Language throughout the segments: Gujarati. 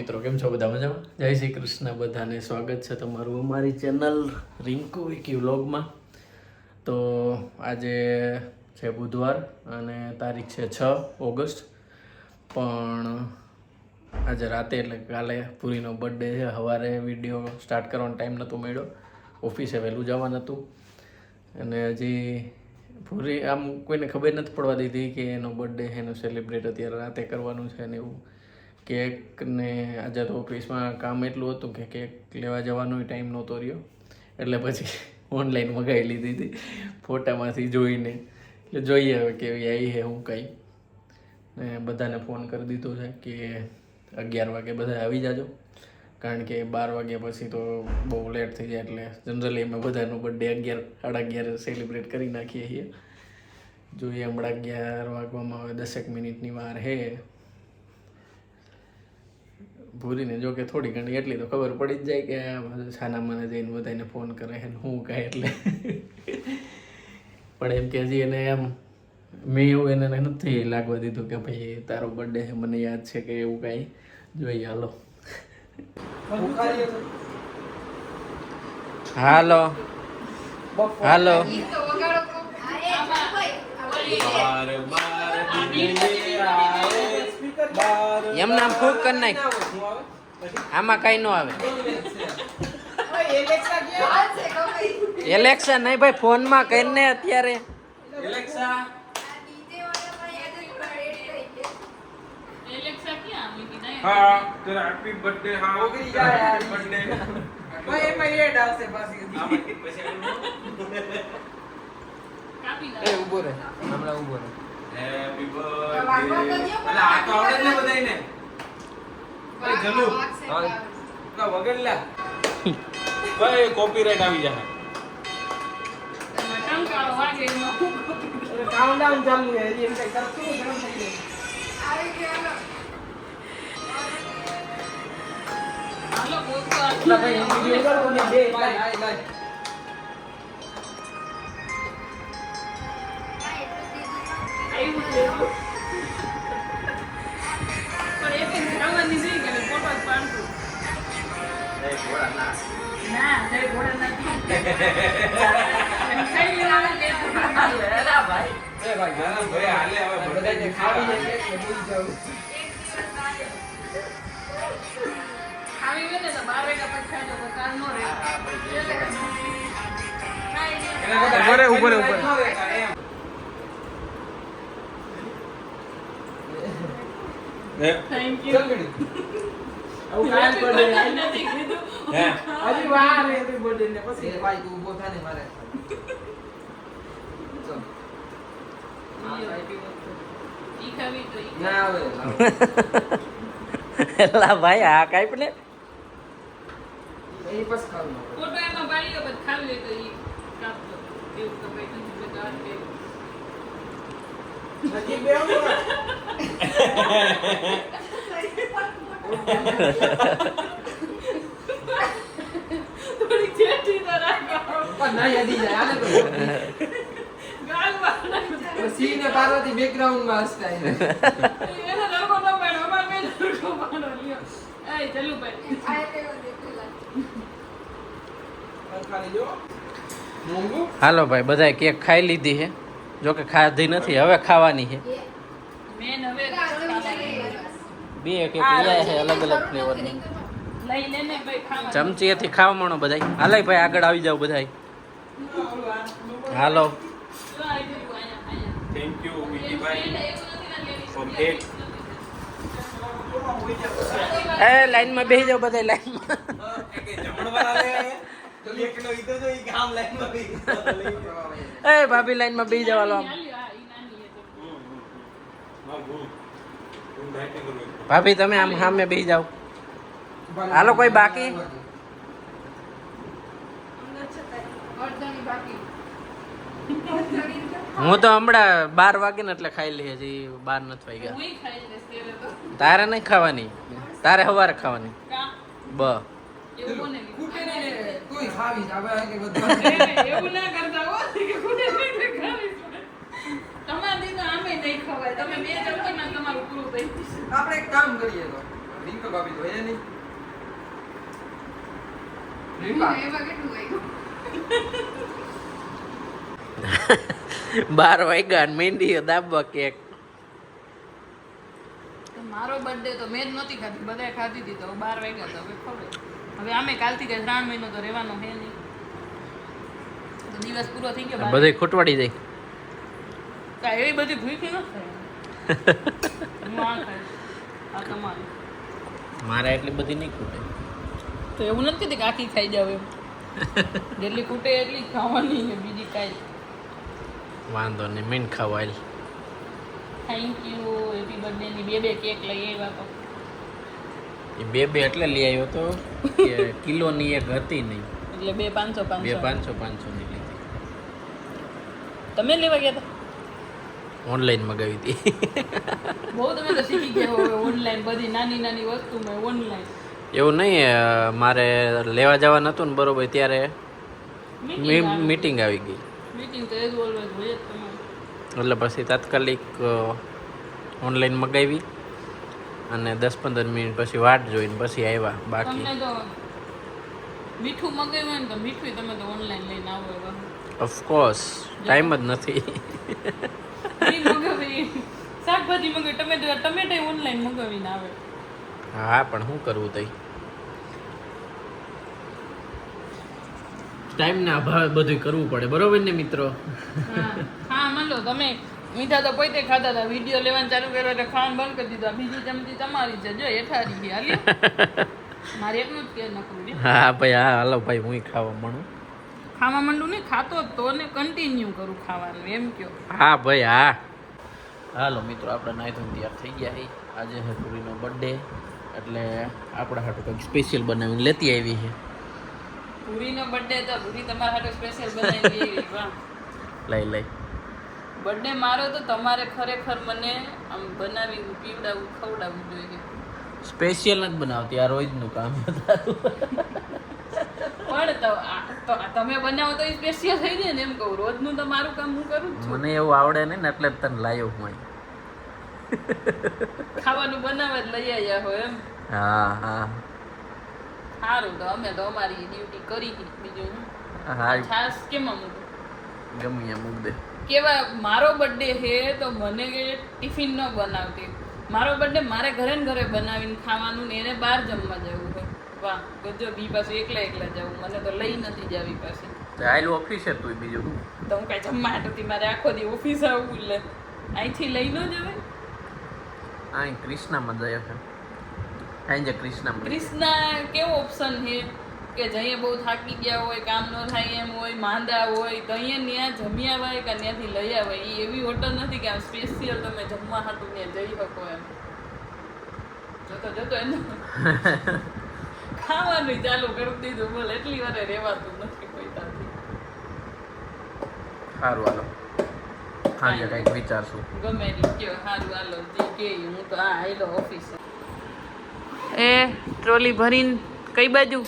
મિત્રો કેમ છો બધા મજામાં? જય શ્રી કૃષ્ણ બધાને સ્વાગત છે તમારું અમારી ચેનલ રિંકુ વિકી વ્લોગમાં. તો આજે છે બુધવાર અને તારીખ છે 6 ઓગસ્ટ. પણ આજે રાતે એટલે કાલે પૂરીનો બર્થડે છે. સવારે વિડીયો સ્ટાર્ટ કરવાનો ટાઈમ નહોતો મળ્યો, ઓફિસે વહેલું જવાનું હતું. અને હજી પૂરી આમ કોઈને ખબર નથી પડવા દીધી કે એનો બર્થડે છે, એનું સેલિબ્રેટ અત્યારે રાતે કરવાનું છે ને એવું. કેક ને આજે તો ઓફિસમાં કામ એટલું હતું કે કેક લેવા જવાનો ટાઈમ નહોતો રહ્યો, એટલે પછી ઓનલાઈન મગાવી લીધી હતી ફોટામાંથી જોઈને. એટલે જોઈએ હવે કેવી આવી છે હું કાંઈ. ને બધાને ફોન કરી દીધો છે કે 11 વાગે બધા આવી જાજો, કારણ કે 12 વાગ્યા પછી તો બહુ લેટ થઈ જાય. એટલે જનરલી અમે બધાનો બર્થડે 11-11:30 સેલિબ્રેટ કરી નાખીએ છીએ. જોઈએ હમણાં 11 વાગવામાં હવે 10 મિનિટની વાર છે. ભૂરીને જો કે થોડી ઘણી એટલી તો ખબર પડી જ જાય કે છાના મને જઈને બધાને ફોન કરે છે હું કાંઈ. એટલે પણ એમ કે હજી એને એમ મેં એવું એને નથી લાગવા દીધું કે ભાઈ તારો બર્થડે છે મને યાદ છે કે એવું કાંઈ. જોઈએ હાલો હાલો હાલો એમ નામ ફૂક કરી નાખ, આમાં કઈ ન આવે. એલેક્સા નહીં ભાઈ, ફોનમાં કરીને અત્યારે हाँ तेरा हैप्पी बर्थडे हाँ हो गई यार हैप्पी बर्थडे भाई एम ये डांस से पास ए ऊपर है हमरा ऊपर है हैप्पी बर्थडे अला आ तो आवडे ને બધાઈને ભાઈ જલુ ના વગડલા ભાઈ કોપીરાઈટ આવી જાય મટન કાળો વાગે કાઉન્ટડાઉન ચાલુ છે એમ કઈ કરતું ગરમ થઈ ગયું આવી ગયો. Lah ભાઈ વિડિયો કરો ને બે લાઈ પણ એ પણ રવાની નહીં કે ફોટો જ પાડતું એ ઘોડા ના તે ઘોડા નથી કઈ લેવાને કે એલા ભાઈ એ ભાઈ ગરમ ભાઈ હાલે હવે બધાને ખાવી જાય કે ભૂલી જાવ આવી ગયો ને તો 12 વાગ્યા પછી ખાઈ તો કાલ નો રહે ઉપર થેન્ક યુ આવું કાલ બર્થડે નથી કીધું હે હજી વાર હેપી બર્થડે ને પછી એ ભાઈ તું ઊભો થા ને મારે ચલ આ હેપી બર્થડે ઈ ખાવી તો ઈ ના આવે એલા ભાઈ આ કાઈ પણ એ બસ ખાવું ફોટો એમાં પાડી ગયો પછી ખાવી લે તો ઈ કાપતો એવું તો ભાઈ તને બતાવ કે નજીક બેહો થોડી ચેટી તો રાખો પણ ના યાદી જાય આને તો ગાલ માર સીને પાર્વતી બેકગ્રાઉન્ડ માં હસતા એનો રંગો ન પાડો અમાર મેં રંગો પાડો લ્યો એ ચલુ ભાઈ આ તે દેખલા ખાલી જો મોંગુ હાલો ભાઈ બધાએ કેક ખાઈ લીધી છે, જો કે ખાધી નથી, હવે ખાવાની છે. મેન હવે બે કેક લઈ છે અલગ અલગ ફ્લેવરની. લઈ લેને ભાઈ ખાવા ચમચીએથી ખાવા માંડો બધાય. હાલે ભાઈ આગળ આવી જાવ બધાય. હાલો થેન્ક યુ વિકીભાઈ ફોર કેક એ લાઈનમાં બેસી જાવ બધાય લાઈનમાં. જમણવાર આવે તો 1 કિલો ઈતો જો ઈ ગામ લાઈન માં બી એ ભાભી લાઈનમાં બેસી જાવ હાલો. ભાભી તમે આમ સામે બેસી જાવ. હાલો કોઈ બાકી હું તો હમણાં 12 વાગે ને એટલે ખાઈ લઈએ, હજી 12 નથી વાગ્યા. હું ખાઈ લેસ તેરે તો તારે નહીં ખાવાની, તારે સવારે ખાવાની. કા બ એવું કોને કુટે ને કોઈ ખાવી જાવે કે બધું એવું ના કરતા હો કે કોને ખાવી તમારે દી તો આમે નહીં ખવાય. તમે બે જમો ને તમારું પૂરું થઈ જશે. આપણે એક કામ કરીએ તો રિંકો ભાભી તો નહીં એમાં કેટલું વાગ્યું? 12 વાગ્યા ને મહેંદી દાબવા કેક. તો મારો બર્થડે તો મેં જ નહોતી ખાધી, બધાએ ખાધી હતી, તો 12 વાગ્યા તો હવે ખબર. હવે આમે કાલથી કઈ 3 મહિનો તો રહેવાનો છે નહીં, તો દિવસ પૂરો થઈ ગયો. બધે ખોટવાડી જાય. કાંઈ એવી બધી ભૂખી ન થાય. હું આ ખાઈશ, આ તમારું. મારે એટલી બધી નહીં ખૂટે. તો એવું નથી કહેતી કે આખી ખાઈ જાવ એમ. જેટલી ખૂટે એટલી જ ખાવાની છે, બીજી કાંઈ. વાંધો નહીં, મીન ખાવા. Thank you. હેપી બર્થડે ની 2 કેક લઈ આવ્યા તો. એ 2 એટલે લઈ આવ્યો તો કે કિલોની એક હતી નહીં, એટલે 2 500 500 ની લીધી. તમે લેવા ગયા હતા? ઓનલાઈન મગાવી હતી. બહુ તમે તો શીખી ગયા હવે ઓનલાઈન બધી નાની નાની વસ્તુ મેં ઓનલાઈન. એવું નહીં, મારે લેવા જવાનું હતું ને બરોબર, ત્યારે મીટિંગ આવી ગઈ, મીટિંગ તો એઝ ઓલવેઝ હોય જ તમારે. એટલે પછી તાત્કાલિક ઓનલાઈન મગાવી અને 10-15 મિનિટ પછી વાટ જોઈને પછી આવ્યા. બાકી તમને તો મીઠું મગાવ્યું ને તો મીઠું તમે તો ઓનલાઈન લઈને આવો એવા. ઓફકોર્સ ટાઈમ જ નથી. મગાવી શાકભાજી મગાવી, ટમેટા ઓનલાઈન મગાવીને આવે. હા પણ શું કરવું તઈ, ટાઈમના અભાવે બધું કરવું પડે, બરોબર ને મિત્રો? હા માન લો તમે મીઠા તો પોતે ખાતા હતા, વિડીયો લેવાનું ચાલુ કર્યો એટલે ખાવાનું બંધ કરી દીધું. બીજી ચમચી તમારી છે, જો એઠારી છે. હાલી મારે એકલું જ કે નકરું. હા ભાઈ, હા હાલો ભાઈ, હું ખાવા માંડું. ખાવા માંડું નહીં, ખાતો જ તો ને કન્ટિન્યુ કરું ખાવાનું, એમ કયો. હા ભાઈ હા. હાલો મિત્રો, આપણે નાઈ ધોઈને તૈયાર થઈ ગયા છીએ. આજે છે પૂરીનો બર્થડે, એટલે આપણા હાટું કંઈક સ્પેશિયલ બનાવીને લેતી આવી છે. પૂરીનો બર્થડે તો પૂરી તમારા માટે સ્પેશિયલ બનાવી દેવી. વાહ, લઈ બર્થડે મારો તો તમારે ખરેખર મને આમ બનાવી પીવડાવવું ખવડાવવું જોઈએ. સ્પેશિયલ નથી બનાવતી, આ રોજનું કામ પણ તો તમે બનાવો તો એ સ્પેશિયલ થઈ જાય ને, એમ કહું. રોજનું તો મારું કામ હું કરું જ છું. મને એવું આવડે નહીં ને, એટલે જ તને લાયો હું અહીં. ખાવાનું બનાવવા જ લઈ આવ્યા હોય એમ. હા સારું, તો અમે તો અમારી ડ્યુટી કરી. બીજું હા, છાસ કેમાં મૂકું? ગમે એમ મૂક દે. કેવા મારો બર્થડે છે તો મને કે ટિફિન ન બનાવતી. મારો બર્થડે મારે ઘરે ને ઘરે બનાવીને ખાવાનું ને એને બહાર જમવા જવું હોય. વાહ ગજો, બી પાછું એકલા જવું, મને તો લઈ નથી જાવી પાછી. ચાલ ઓફિસ છે તું બીજું તો હું કાંઈ જમવા હતી, મારે આખો દી ઓફિસ આવવું, એટલે અહીંથી લઈ ન જવાય. અહીં ક્રિષ્નામાં જાય છે, અહીં જે ક્રિષ્નામાં. ક્રિષ્ના કેવો ઓપ્શન છે કે જઈએ બહુ થાકી ગયા હોય, કામ ન થાય એમ હોય, માંદા હોય, તો અહીંયા ત્યાં જમી આવાય કે ત્યાંથી લઈ આવાય. એ એવી હોટલ નથી કે આમ સ્પેશિયલ તમે જમવા હાટું ત્યાં જઈ શકો એમ. જોતો એનું ખાવાનું ચાલુ કરી દીધું, બોલ એટલી વારે રહેવાતું નથી કોઈ તાથી. સારું હાલો, સાંજે કંઈક વિચારશું. ગમે તે કયો, સારું હાલો જે કે હું તો આ આયલો ઓફિસ. એ ટ્રોલી ભરીને કઈ બાજુ?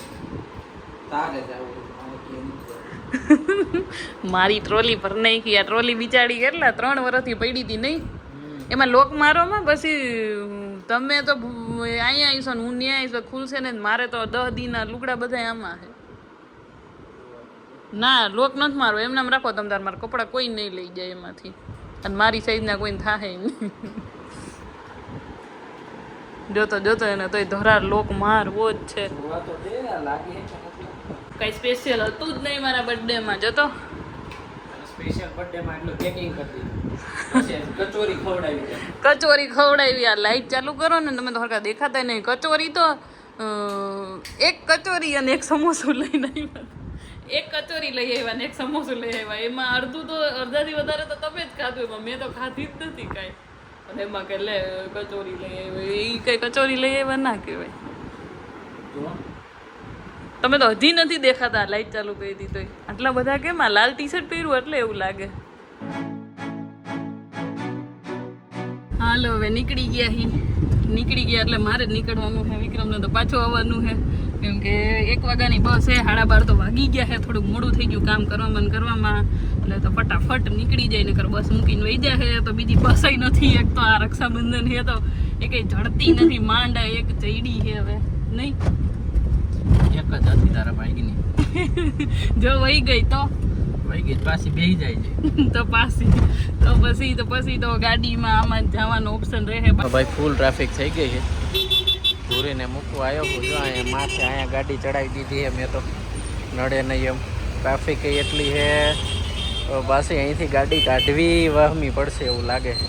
મારી ટ્રોલી ભર નાખી. આ ટ્રોલી બિચારી કેટલા 3 વર્ષથી પડી હતી નહીં, એમાં લોક મારોમાં. પછી તમે તો અહીંયા આવીશો ને હું ત્યાં આવીશો, ખુલશે ને. મારે તો 10 દીના લુગડા બધા આમાં છે. ના લોક નથી મારો, એમને એમ રાખો તમે તાર. મારા કપડાં કોઈ નહીં લઈ જાય એમાંથી, અને મારી સાઈઝના કોઈને થાય નહીં. જોતો એને તોય ધરાર લોક મારવો જ છે. કઈ સ્પેશિયલ હતું જ નહીં મારા બર્થડે માં. જોતો સ્પેશિયલ બર્થડે માં એટલું કેકિંગ કરી પછી કચોરી ખવડાવી. કચોરી ખવડાવી. આ લાઈટ ચાલુ કરો ને તમે તો હરખા દેખાતા નહીં. કચોરી તો એક કચોરી અને એક સમોસું લઈને આવ્યા. એક કચોરી લઈ આવ્યા ને એક સમોસું લઈ આવ્યા. એમાં અડધું તો અડધાથી વધારે તો તમે જ ખાધું, એમાં મેં તો ખાધી જ નથી કાંઈ. અને એમાં કે લે કચોરી લઈ આવ્યા, એ કઈ કચોરી લઈ આવ્યા ના કહેવાય. તમે તો હજી નથી દેખાતા, લાઈટ ચાલુ કરી દીધી. આટલા બધા કેમ? આ લાલ ટી શર્ટ પહેર્યું એટલે એવું લાગે. હાલો હવે નીકળી ગયા એટલે મારે જ નીકળવાનું છે. વિક્રમને તો પાછું આવવાનું છે. કેમ કે 1 વાગ્યાની બસ છે, 12:30 તો વાગી ગયા છે, થોડું મોડું થઈ ગયું કામ કરવામાં એટલે તો ફટાફટ નીકળી જાય, નકર બસ મૂકીને વહી જાય છે. તો બીજી બસ નથી, એક તો આ રક્ષાબંધન છે તો એ કઈ જડતી નથી, માંડા એક ચઈડી છે હવે નહીં, એક જ હતી તારા ભાઈની. જો વહી ગઈ તો વહી ગઈ પાછી બેહી જાય છે. પછી તો ગાડીમાં આમાં જવાનો ઓપ્શન રહે. ભાઈ ફૂલ ટ્રાફિક થઈ ગઈ છે. પૂરીને મૂકવા આવ્યો છું, જો અહીંયા માથે અહીંયા ગાડી ચડાવી દીધી છે મેં, તો નડે નહીં એમ. ટ્રાફિક એટલી છે, પાછી અહીંથી ગાડી કાઢવી વહમી પડશે એવું લાગે છે.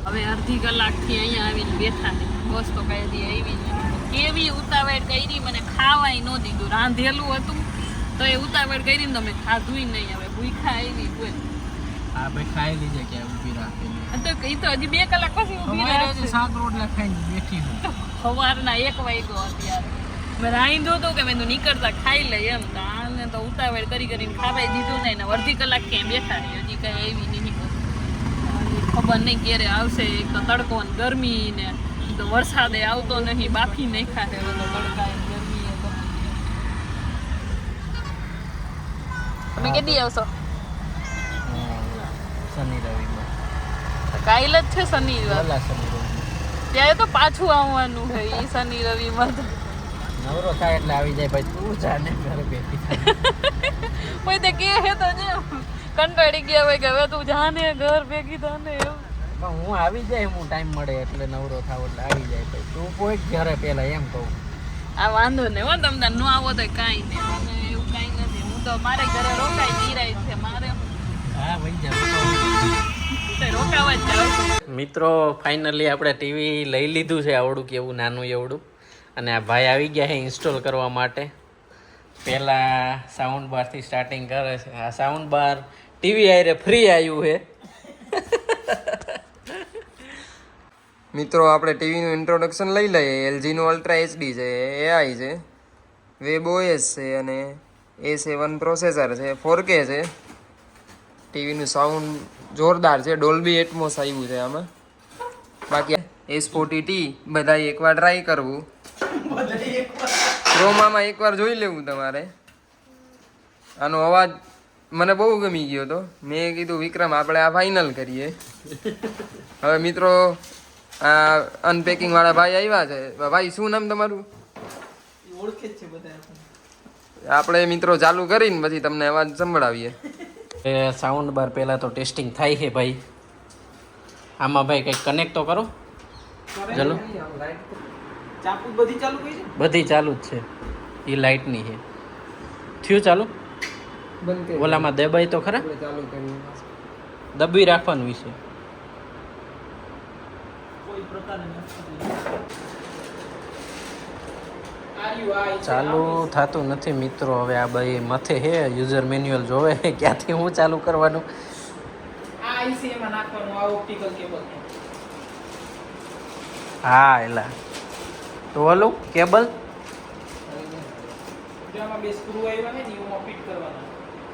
હવે અડધી કલાકથી અહીંયા આવીને બેઠા છે, બસ તો કઈ દી આવી નથી. કેવી ઉતાવળ કરી, મને ખાવાય ન દીધું, રાંધેલું હતું તો એ ઉતાવળ કરીને તો મેં ખાધું નહીં. હવે ભૂખા આવી કોઈ હા ભાઈ ખાઈ લીજે કે ઊભી રાખીને. તો એ તો હજી 2 કલાક પછી ઊભી રાખશે. 7 રોટલા ખાઈને બેઠી હું. સવારના 1 વાગ્યો અત્યારે મેં રાંધ્યો હતો કે મેં તો નીકળતા ખાઈ લઈ એમ, તો આને તો ઉતાવળ કરીને ખાવાય દીધું નહીં ને અડધી કલાક ક્યાંય બેઠા રહી, હજી કઈ આવી નહીં. ખબર નહીં ક્યારે આવશે, એક તો તડકો ને ગરમી ને તો વરસાદે આવતો નહીં, બાફી નહીં ખાતે તો તડકા ગરમી. તમે કેદી આવશો? શનિ રવિમાં. કાલ જ છે શનિવાર, ઓલા શનિ રવિ ત્યારે તો પાછું આવવાનું છે એ શનિ રવિમાં. તો નવરો થાય એટલે આવી જાય ભાઈ, તું જાને ઘરે બેઠી થાય. કોઈ તે કે હે તો જે કંટાળી ગયા હોય કે હવે તું જાને ઘર ભેગી થાને એવું. પણ હું આવી જાય, હું ટાઈમ મળે એટલે નવરો થાવ એટલે આવી જાય ભાઈ. તું કોઈ ઘરે પહેલા એમ કહું. આ વાંધો નહીં હો, તમને ન આવો તો કાંઈ નહીં, મને એવું કાંઈ નથી. હું તો મારે ઘરે રોકાઈ નિરાય છે મારે. હા ભાઈ જાવ. રોકાવા જ જાઉં. મિત્રો ફાઇનલી આપણે ટીવી લઈ લીધું છે, આવડું કેવું નાનું એવડું, અને આ ભાઈ આવી ગયા છે ઇન્સ્ટોલ કરવા માટે. પહેલાં સાઉન્ડ બારથી સ્ટાર્ટિંગ કરે છે. આ સાઉન્ડ બાર ટીવી આરે ફ્રી આવ્યું છે. મિત્રો આપણે ટીવીનું ઇન્ટ્રોડક્શન લઈ લઈએ. એલજીનું અલ્ટ્રા એચડી છે, એઆઈ છે, વેબ ઓએસ છે અને A7 પ્રોસેસર છે, 4K છે. ટીવીનું સાઉન્ડ જોરદાર છે, ડોલ્બી એટમોસ આવ્યું છે આમાં. બાકી S40T બધાય એકવાર ટ્રાય કરવું, ક્રોમામાં એકવાર જોઈ લેવું તમારે. આનો અવાજ મને બહુ ગમી ગયો હતો. મેં કીધું વિક્રમ આપણે આ ફાઇનલ કરીએ. હવે મિત્રો આ અનપેકિંગ વાળા ભાઈ આવ્યા છે. ભાઈ શું નામ તમારું? ઓળખે જ છે બધા. આપણે મિત્રો ચાલુ કરીને પછી તમને અવાજ સંભળાવીએ. એ સાઉન્ડ બાર પહેલાં તો ટેસ્ટિંગ થાય છે ભાઈ. આમાં ભાઈ કંઈક કનેક્ટ તો કરો. ચલો ચાપુ બધી ચાલુ કરી છે, બધી ચાલુ જ છે. એ લાઇટની છે. થયું ચાલુ? બંધ કરી ઓલામાં દબાઈ તો ખરા, ચાલુ કરી. દબી રાખવાનું વિશે. ચાલુ થતું નથી મિત્રો. હવે આ ભાઈ મથે હે યુઝર મેન્યુઅલ જોવે ક્યાંથી હું ચાલુ કરવાનું. આ આઈસી એમાં નાખવાનું, આ ઓપ્ટિકલ કેબલ. હા એલા તો ઓલું કેબલ. જેમાં 2 સ્ક્રૂ આવ્યા છે ને એમાં ફિટ કરવાના.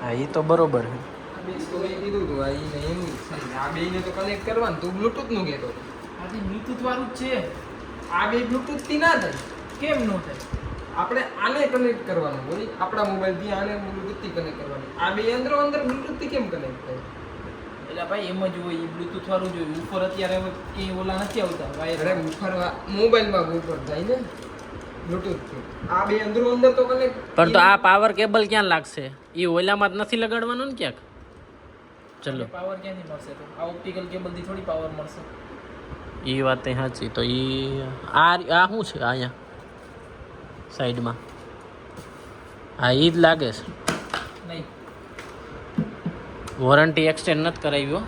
હા એ તો બરોબર છે. આ બે તો મેં કીધું હતું, આ ઈને એનું જ છે. આ બેયને તો કનેક્ટ કરવાનું. તું બ્લૂટૂથ નું કહેતો હતો. આથી બ્લૂટૂથ વાળું જ છે. આ બે બ્લૂટૂથ થી ના થાય. કેમ નો થાય? આપણે આને કનેક્ટ કરવાનું હોય, આપણા મોબાઈલ થી આને બ્લૂટૂથ થી કનેક્ટ કરવાનું. આ બે અંદર બ્લૂટૂથ થી કેમ કનેક્ટ થાય? એટલે ભાઈ એમ જ હોય, બ્લૂટૂથ વાળું જ હોય. ઉપર અત્યારે હવે ક્યાંય ઓલા નથી આવતા વાયર. અરે ઉપર મોબાઈલમાં ઉપર થાય ને બ્લૂટૂથ થી. આ બે અંદર તો કનેક્ટ. પણ તો આ પાવર કેબલ ક્યાં લાગશે? એ ઓલામાં જ નથી લગાડવાનું ને ક્યાંક? ચલો પાવર ક્યાંથી મળશે? તો આ ઓપ્ટિકલ કેબલ થી થોડી પાવર મળશે. એ વાત સાચી. તો એ આ શું છે અહીંયા સાઈડમાં? હા એ જ લાગે છે. નહીં, વોરંટી એક્સટેન્ડ નથી કરાવ્યો.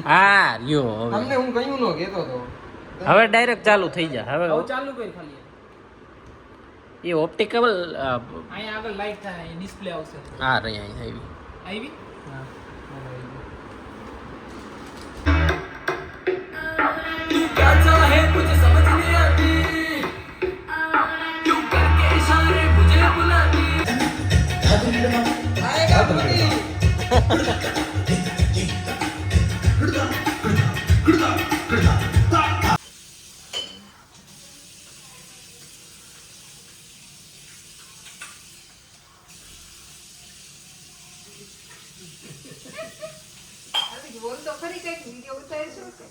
હા યો હવે તમને હું કયું નો કહેતો હતો. હવે ડાયરેક્ટ ચાલુ થઈ જાય. હવે હવે ચાલુ કરી ખાલી. એ ઓપ્ટિકલ અહીંયા આગળ લાઈટ થાય, ડિસ્પ્લે આવશે. હા રહી અહીં આવી. આવી? હા. બોલ તો ખરી કઈક વિડીયો ઉતારીશું કે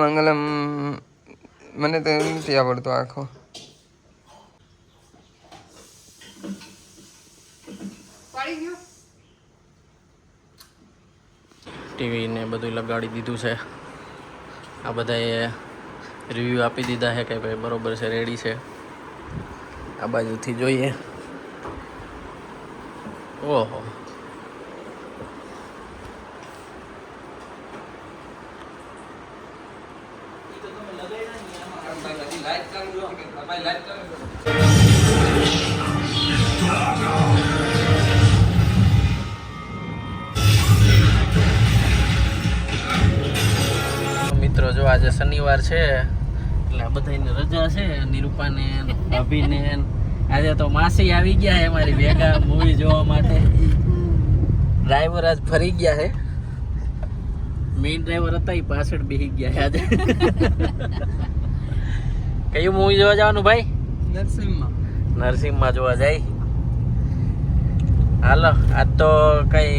મંગલમ મને તો નથી આવડતું આખો પડી ગયું ટીવી ને બધું લગાડી દીધું છે આ બધાએ રિવ્યૂ આપી દીધા છે કે ભાઈ બરોબર છે રેડી છે આ બાજુથી જોઈએ ઓહો મિત્રો જો આજે શનિવાર છે એટલે આ બધાને રજા છે નિરૂપાને ભાભીને આજે તો માસી આવી ગયા છે મારી ભેગા મૂવી જોવા માટે ડ્રાઈવર આજ ફરી ગયા છે મેઇન ડ્રાઈવર હતા એ પાછળ બેસી ગયા છે આજે કયું મૂવી જોવા જવાનું ભાઈ નરસિંહમાં જોવા જાય હાલો આજ તો કઈ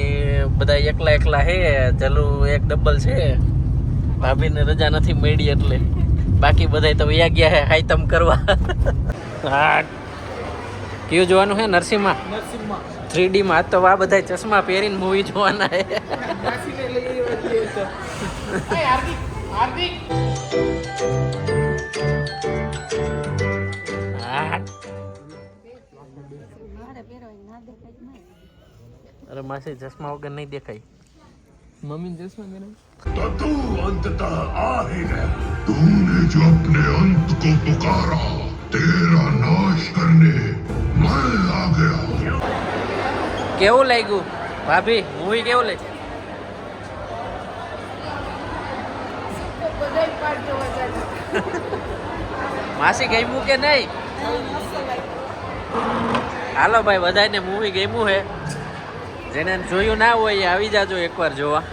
બધા એકલા એકલા છે ચલો એક ડબલ છે ભાભીને રજા નથી મળી એટલે બાકી બધા તો વયા ગયા છે હાઈતમ કરવા હા કયું જોવાનું છે નરસિંહમાં 3D માં તો આ બધા ચશ્મા પહેરીને મૂવી જોવાના છે અરે માસી ચશ્મા વગર નહીં દેખાય મમ્મી ચશ્મા પહેરે तू अंततः आ ही गया तूने जो अपने अंत को पुकारा तेरा नाश करने मैं आ गया કેવું લાગ્યું ભાભી મૂવી કેવું લાગ્યું બધાય પાર્ટ જોવા જતા માસી ગમ્યું કે નહીં હાલો ભાઈ બધાને મૂવી ગમ્યું છે જેને જોયું ના હોય એ આવી જાજો એકવાર જોવા